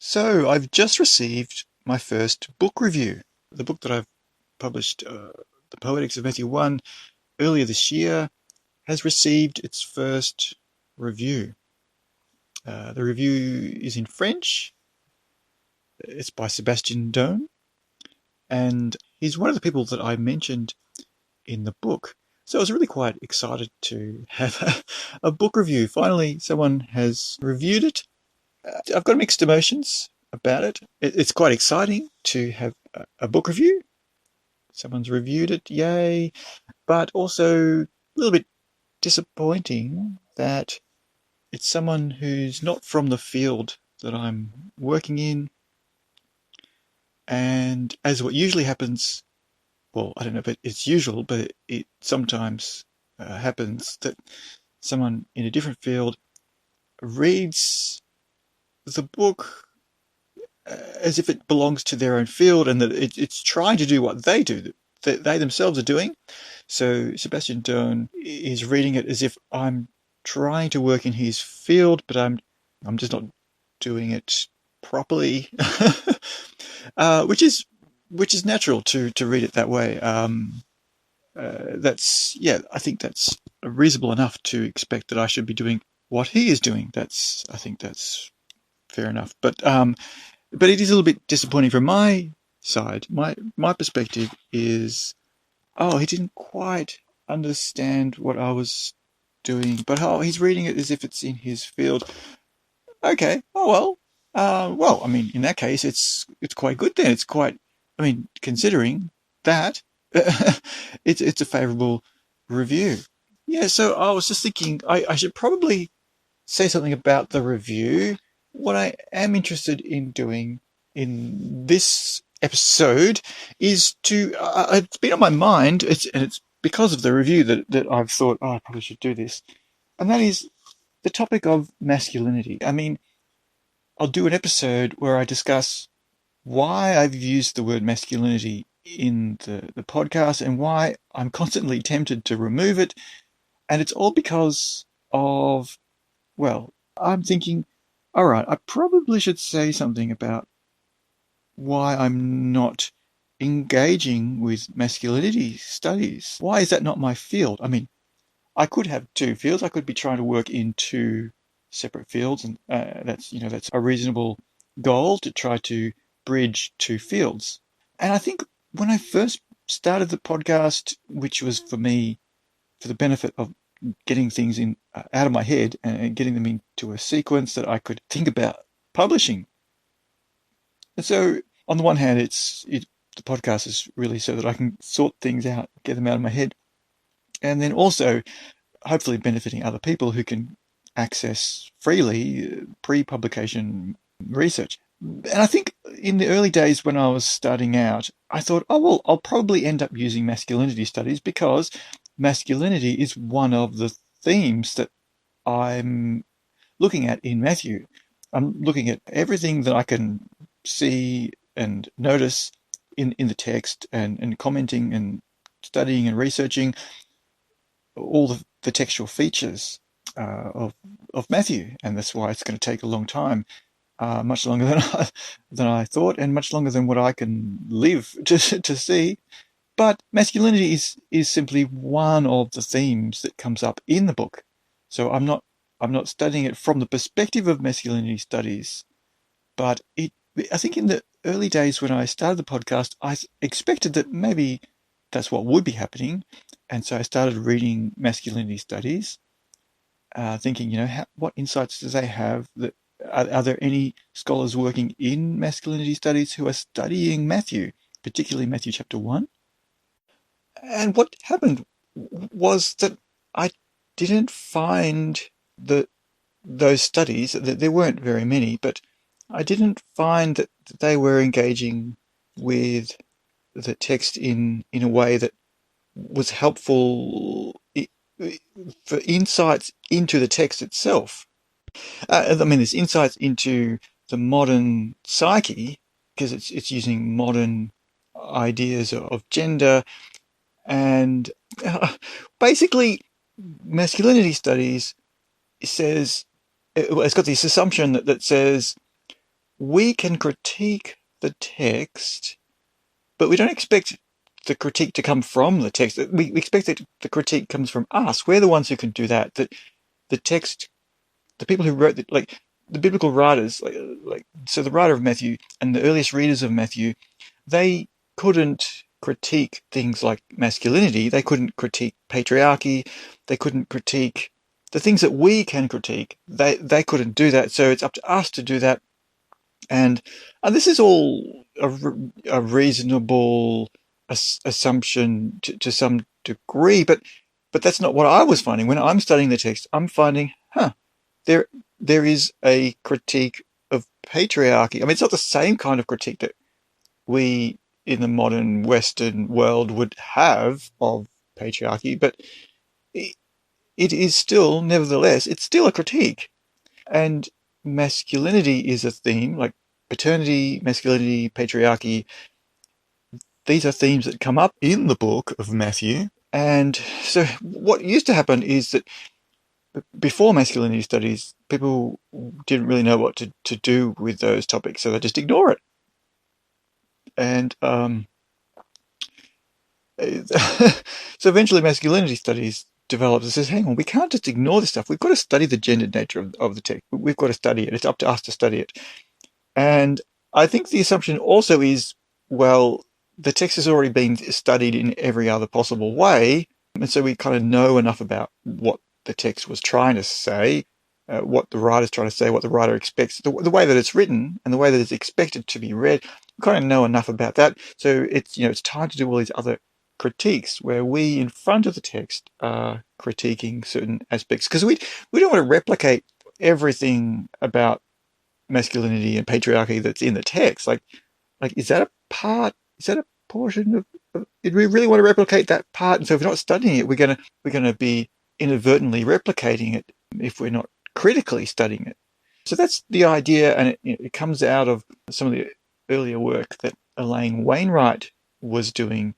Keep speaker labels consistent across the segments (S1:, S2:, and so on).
S1: So I've just received my first book review. The book that I've published, The Poetics of Matthew 1, earlier this year, has received its first review. The review is in French. It's by Sébastien Doane, and he's one of the people that I mentioned in the book. So I was really quite excited to have a book review. Finally, someone has reviewed it. I've got mixed emotions about it. It's quite exciting to have a book review. Someone's reviewed it, yay. But also a little bit disappointing that it's someone who's not from the field that I'm working in. And as what usually happens, well, I don't know if it's usual, but it sometimes happens that someone in a different field reads the book as if it belongs to their own field and that it's trying to do what they do, that they themselves are doing. So Sébastien Doane is reading it as if I'm trying to work in his field, but I'm just not doing it properly, which is natural to read it that way. I think that's reasonable enough to expect that I should be doing what he is doing. I think that's fair enough. But it is a little bit disappointing from my side. My perspective is, he didn't quite understand what I was doing, but he's reading it as if it's in his field. Okay. Oh well. Well, I mean, in that case, it's quite good then. It's quite, I mean, considering that, it's a favourable review. Yeah. So I was just thinking, I should probably say something about the review. What I am interested in doing in this episode is to, it's been on my mind, it's because of the review that I've thought, I probably should do this. And that is the topic of masculinity. I mean, I'll do an episode where I discuss why I've used the word masculinity in the podcast and why I'm constantly tempted to remove it. And it's all because of, well, I'm thinking, all right, I probably should say something about why I'm not engaging with masculinity studies. Why is that not my field? I mean, I could have two fields. I could be trying to work in two separate fields, and that's a reasonable goal, to try to bridge two fields. And I think when I first started the podcast, which was for me for the benefit of getting things out of my head and getting them into a sequence that I could think about publishing. And so, on the one hand, the podcast is really so that I can sort things out, get them out of my head, and then also hopefully benefiting other people who can access freely pre-publication research. And I think in the early days when I was starting out, I thought, oh, well, I'll probably end up using masculinity studies because masculinity is one of the themes that I'm looking at in Matthew. I'm looking at everything that I can see and notice in the text and commenting and studying and researching all the textual features of Matthew, and that's why it's going to take a long time, much longer than I thought, and much longer than what I can live to see. But masculinity is simply one of the themes that comes up in the book. So I'm not studying it from the perspective of masculinity studies, but I think in the early days when I started the podcast, I expected that maybe that's what would be happening, and so I started reading masculinity studies, thinking, what insights do they have? Are there any scholars working in masculinity studies who are studying Matthew, particularly Matthew chapter 1? And what happened was that I didn't find those studies, that there weren't very many, but I didn't find that they were engaging with the text in a way that was helpful for insights into the text itself. I mean, there's insights into the modern psyche, because it's using modern ideas of gender, and basically masculinity studies says, it's got this assumption that says we can critique the text, but we don't expect the critique to come from the text. We expect that the critique comes from us. We're the ones who can do that. That the text, the people who wrote, like the biblical writers, so the writer of Matthew and the earliest readers of Matthew, they couldn't critique things like masculinity. They couldn't critique patriarchy. They couldn't critique the things that we can critique. They couldn't do that. So it's up to us to do that. And this is all a reasonable assumption to some degree, but that's not what I was finding when I'm studying the text. I'm finding, there is a critique of patriarchy. I mean, it's not the same kind of critique that we in the modern Western world would have of patriarchy, but it is still, nevertheless, it's still a critique. And masculinity is a theme, like paternity, masculinity, patriarchy. These are themes that come up in the book of Matthew. And so what used to happen is that before masculinity studies, people didn't really know what to do with those topics, so they just ignore it. And so eventually masculinity studies develops and says, hang on, we can't just ignore this stuff. We've got to study the gendered nature of the text. We've got to study it. It's up to us to study it. And I think the assumption also is, well, the text has already been studied in every other possible way, and so we kind of know enough about what the text was trying to say, what the writer's trying to say, what the writer expects, the way that it's written and the way that it's expected to be read. We kind of know enough about that. So it's time to do all these other critiques where we, in front of the text, are critiquing certain aspects, because we don't want to replicate everything about masculinity and patriarchy that's in the text. Like is that a part? Is that a portion of? Did we really want to replicate that part? And so if we're not studying it, we're gonna be inadvertently replicating it if we're not critically studying it. So that's the idea, and it comes out of some of the earlier work that Elaine Wainwright was doing,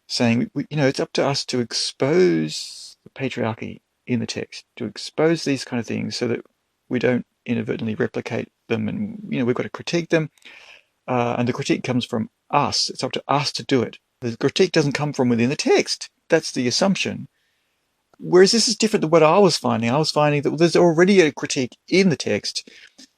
S1: saying it's up to us to expose the patriarchy in the text, to expose these kind of things, so that we don't inadvertently replicate them, and we've got to critique them, and the critique comes from us. It's up to us to do it. The critique doesn't come from within the text. That's the assumption. Whereas this is different than what I was finding. I was finding that there's already a critique in the text,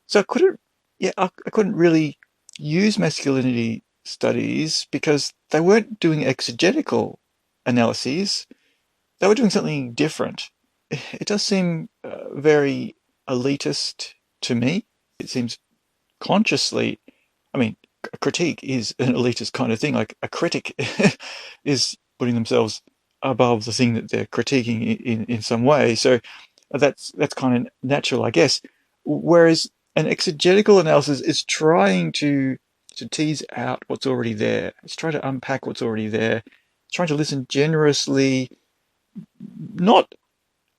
S1: so I couldn't really use masculinity studies because they weren't doing exegetical analyses. They were doing something different. It does seem very elitist to me. It seems consciously, I mean, a critique is an elitist kind of thing. Like a critic is putting themselves above the thing that they're critiquing in some way. So that's kind of natural, I guess. Whereas an exegetical analysis is trying to tease out what's already there. It's trying to unpack what's already there. It's trying to listen generously, not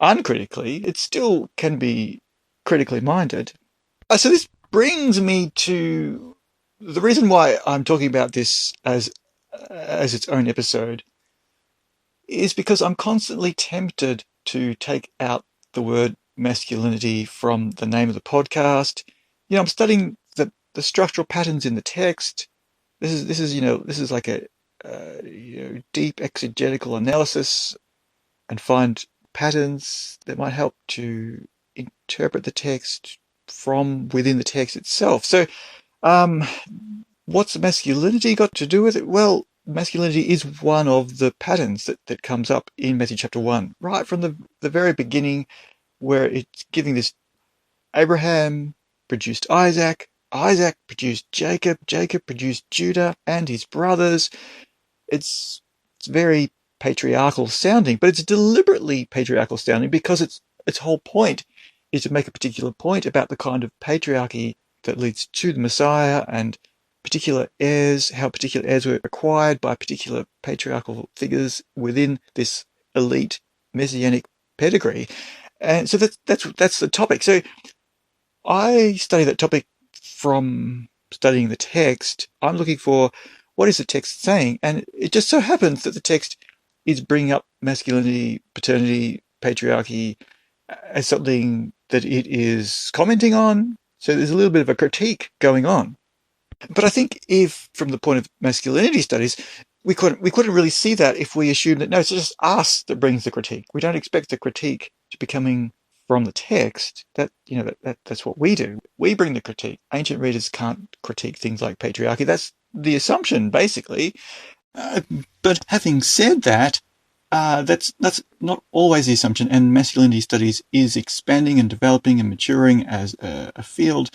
S1: uncritically. It still can be critically minded. So this brings me to the reason why I'm talking about this as its own episode is because I'm constantly tempted to take out the word masculinity from the name of the podcast. I'm studying the structural patterns in the text. This is like a deep exegetical analysis, and find patterns that might help to interpret the text from within the text itself. So, what's masculinity got to do with it? Well, masculinity is one of the patterns that comes up in Matthew chapter 1, right from the very beginning, where it's giving this: Abraham produced Isaac, Isaac produced Jacob, Jacob produced Judah and his brothers. It's very patriarchal sounding, but it's deliberately patriarchal sounding because its whole point is to make a particular point about the kind of patriarchy that leads to the Messiah, and particular heirs, how particular heirs were acquired by particular patriarchal figures within this elite messianic pedigree. And so that's the topic. So I study that topic from studying the text. I'm looking for, what is the text saying? And it just so happens that the text is bringing up masculinity, paternity, patriarchy as something that it is commenting on, So there's a little bit of a critique going on. But I think if, from the point of masculinity studies, we couldn't really see that if we assume that, no, it's just us that brings the critique. We don't expect the critique to be coming from the text. That's what we do. We bring the critique. Ancient readers can't critique things like patriarchy. That's the assumption, basically. But having said that, that's not always the assumption, and masculinity studies is expanding and developing and maturing as a field.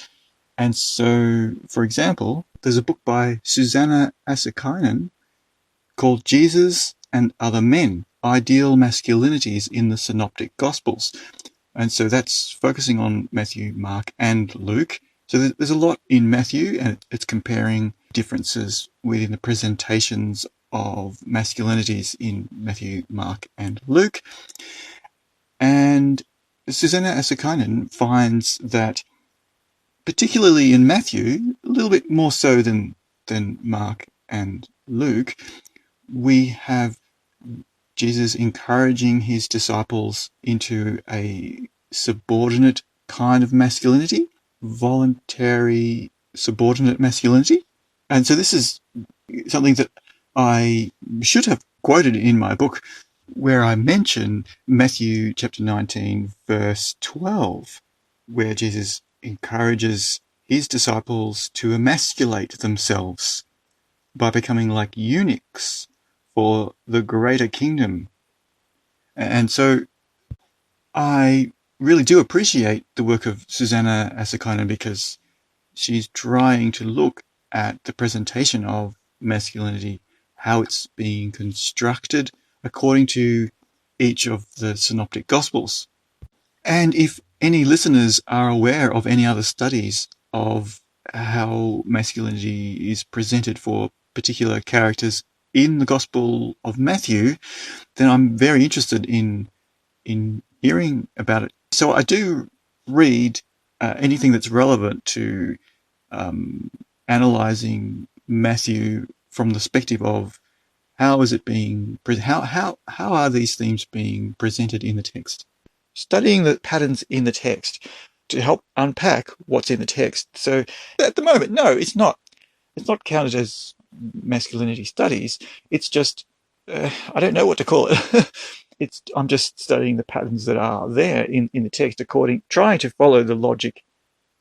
S1: And so, for example, there's a book by Susanna Asakainen called Jesus and Other Men, Ideal Masculinities in the Synoptic Gospels. And so that's focusing on Matthew, Mark, and Luke. So there's a lot in Matthew, and it's comparing differences within the presentations of masculinities in Matthew, Mark, and Luke. And Susanna Asakainen finds that particularly in Matthew, a little bit more so than Mark and Luke, we have Jesus encouraging his disciples into a subordinate kind of masculinity, voluntary subordinate masculinity. And so this is something that I should have quoted in my book, where I mention Matthew chapter 19, verse 12, where Jesus encourages his disciples to emasculate themselves by becoming like eunuchs for the greater kingdom. And so I really do appreciate the work of Susanna Asakainen, because she's trying to look at the presentation of masculinity, how it's being constructed according to each of the synoptic gospels. And if any listeners are aware of any other studies of how masculinity is presented for particular characters in the Gospel of Matthew, then I'm very interested in hearing about it. So I do read anything that's relevant to analysing Matthew from the perspective of how is it being how are these themes being presented in the text. Studying the patterns in the text to help unpack what's in the text. So at the moment, no, it's not counted as masculinity studies. It's just, I don't know what to call it. I'm just studying the patterns that are there in the text, trying to follow the logic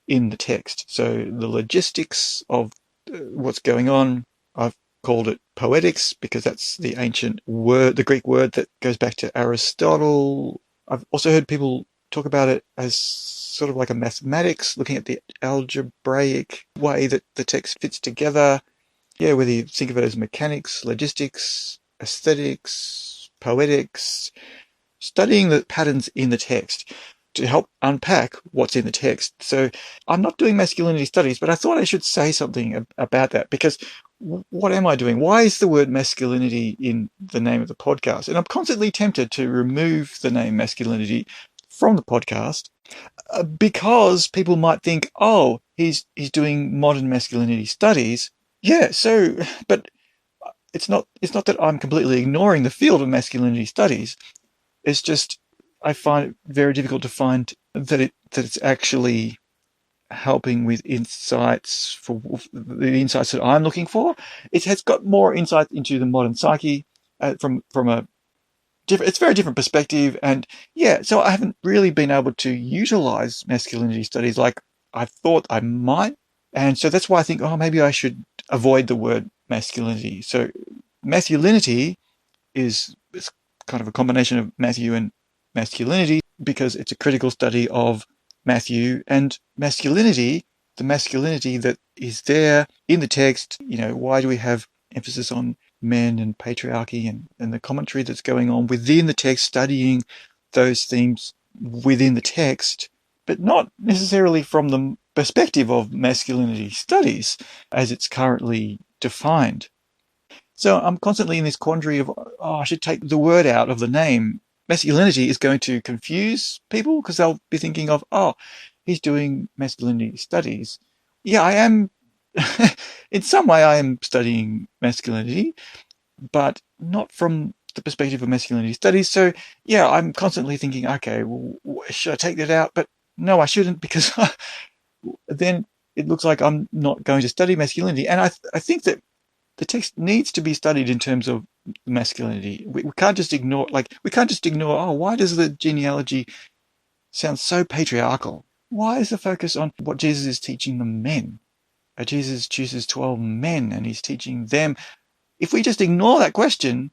S1: in the text. So the logistics of what's going on, I've called it poetics because that's the ancient word, the Greek word that goes back to Aristotle. I've also heard people talk about it as sort of like a mathematics, looking at the algebraic way that the text fits together. Yeah, whether you think of it as mechanics, logistics, aesthetics, poetics, studying the patterns in the text to help unpack what's in the text. So I'm not doing masculinity studies, but I thought I should say something about that, because what am I doing? Why is the word masculinity in the name of the podcast? And I'm constantly tempted to remove the name masculinity from the podcast because people might think, oh, he's doing modern masculinity studies. Yeah, so, but it's not that I'm completely ignoring the field of masculinity studies. It's just I find it very difficult to find that it's actually helping with insights for the insights that I'm looking for. It has got more insight into the modern psyche from a different, it's a very different perspective. And yeah, so I haven't really been able to utilize masculinity studies like I thought I might. And so that's why I think, oh, maybe I should avoid the word masculinity. So masculinity is kind of a combination of Matthew and masculinity, because it's a critical study of Matthew and masculinity, the masculinity that is there in the text. Why do we have emphasis on men and patriarchy and the commentary that's going on within the text, studying those themes within the text, but not necessarily from the perspective of masculinity studies as it's currently defined. So I'm constantly in this quandary of, I should take the word out of the name. Masculinity is going to confuse people because they'll be thinking of, he's doing masculinity studies. Yeah, I am. In some way, I am studying masculinity, but not from the perspective of masculinity studies. So yeah, I'm constantly thinking, okay, well, should I take that out? But no, I shouldn't, because then it looks like I'm not going to study masculinity. And I think that the text needs to be studied in terms of masculinity. We can't just ignore, oh, why does the genealogy sound so patriarchal? Why is the focus on what Jesus is teaching the men? Jesus chooses 12 men and he's teaching them. If we just ignore that question,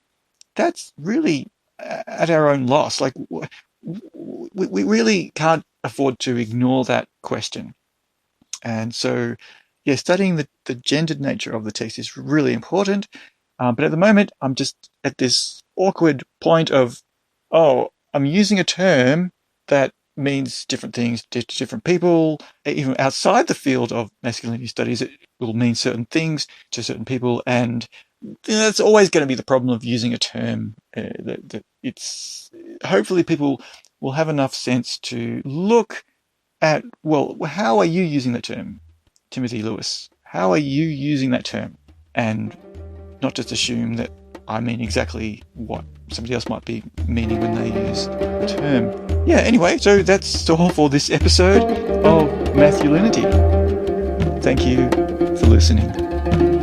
S1: that's really at our own loss. Like, we really can't afford to ignore that question. And so, yeah, studying the gendered nature of the text is really important. But at the moment, I'm just at this awkward point of, oh, I'm using a term that means different things to different people. Even outside the field of masculinity studies, it will mean certain things to certain people. And that's always going to be the problem of using a term. That it's hopefully people will have enough sense to look at, well, how are you using that term, Timothy Lewis? How are you using that term? And not just assume that I mean exactly what somebody else might be meaning when they use the term. Yeah, anyway, so that's all for this episode of Masculinity. Thank you for listening.